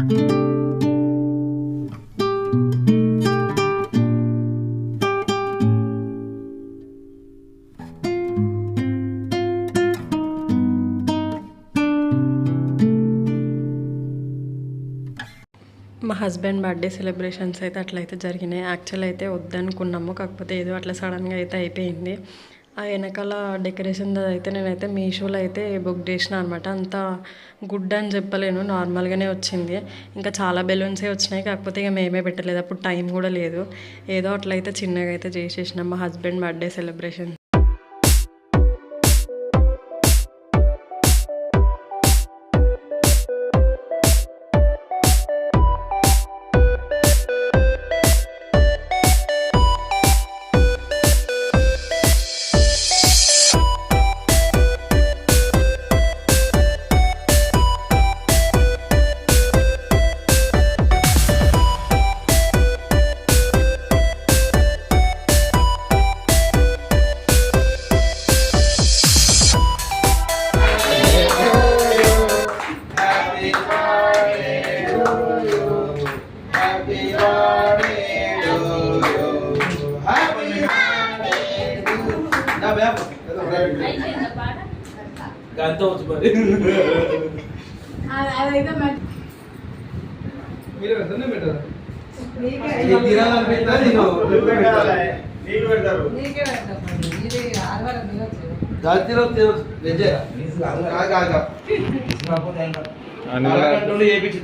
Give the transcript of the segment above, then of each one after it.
మా husband birthday celebrations అయితే అట్లయితే జరిగినాయి. యాక్చువల్ అయితే వద్దనుకున్నాము, కాకపోతే ఏదో అట్లా సడన్గా అయితే అయిపోయింది. ఆ వెనకాల డెకరేషన్ అయితే నేనైతే మీషోలో అయితే బుక్ చేసిన అనమాట. అంత గుడ్ అని చెప్పలేను, నార్మల్గానే వచ్చింది. ఇంకా చాలా బెలూన్సే వచ్చినాయి, కాకపోతే ఇక మేమే పెట్టలేదు, అప్పుడు టైం కూడా లేదు. ఏదో అట్లయితే చిన్నగా అయితే చేసేసినాం మా హస్బెండ్ బర్త్డే సెలబ్రేషన్.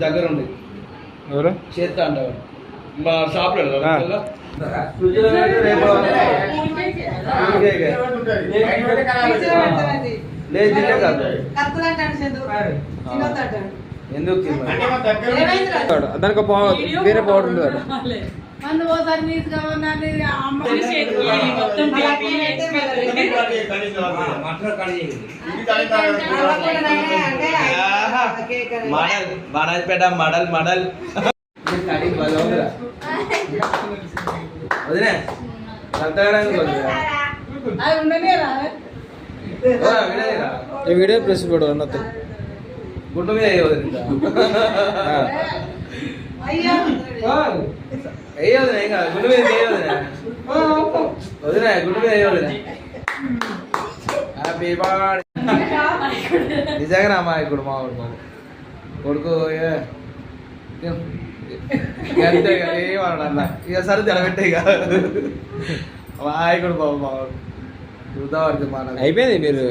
దగ్గర ఉంది చేస్తా అంటారు మా షాప్ లో ఎందుకు దానికి వేరే పౌడర్ ఉంది కదా. మడల్పేట మడల్ మడల్ వదిలే వీడియో ప్రెస్ కూడా ఉన్నది గుండు మీద వదిలిందా వేయవదిన ఇంకా గుండు మీద వేయవదిన వదిన గుండు మీద వేయవదిన. Happy birthday. నిజంగా అమ్మా ఇప్పుడు మా కొడుకు అంతే ఏమన్నా ఇక సరే తెలబెట్టే ఇక మా ఆయకుడు బాబు మా చూద్దాం అయిపోయింది మీరు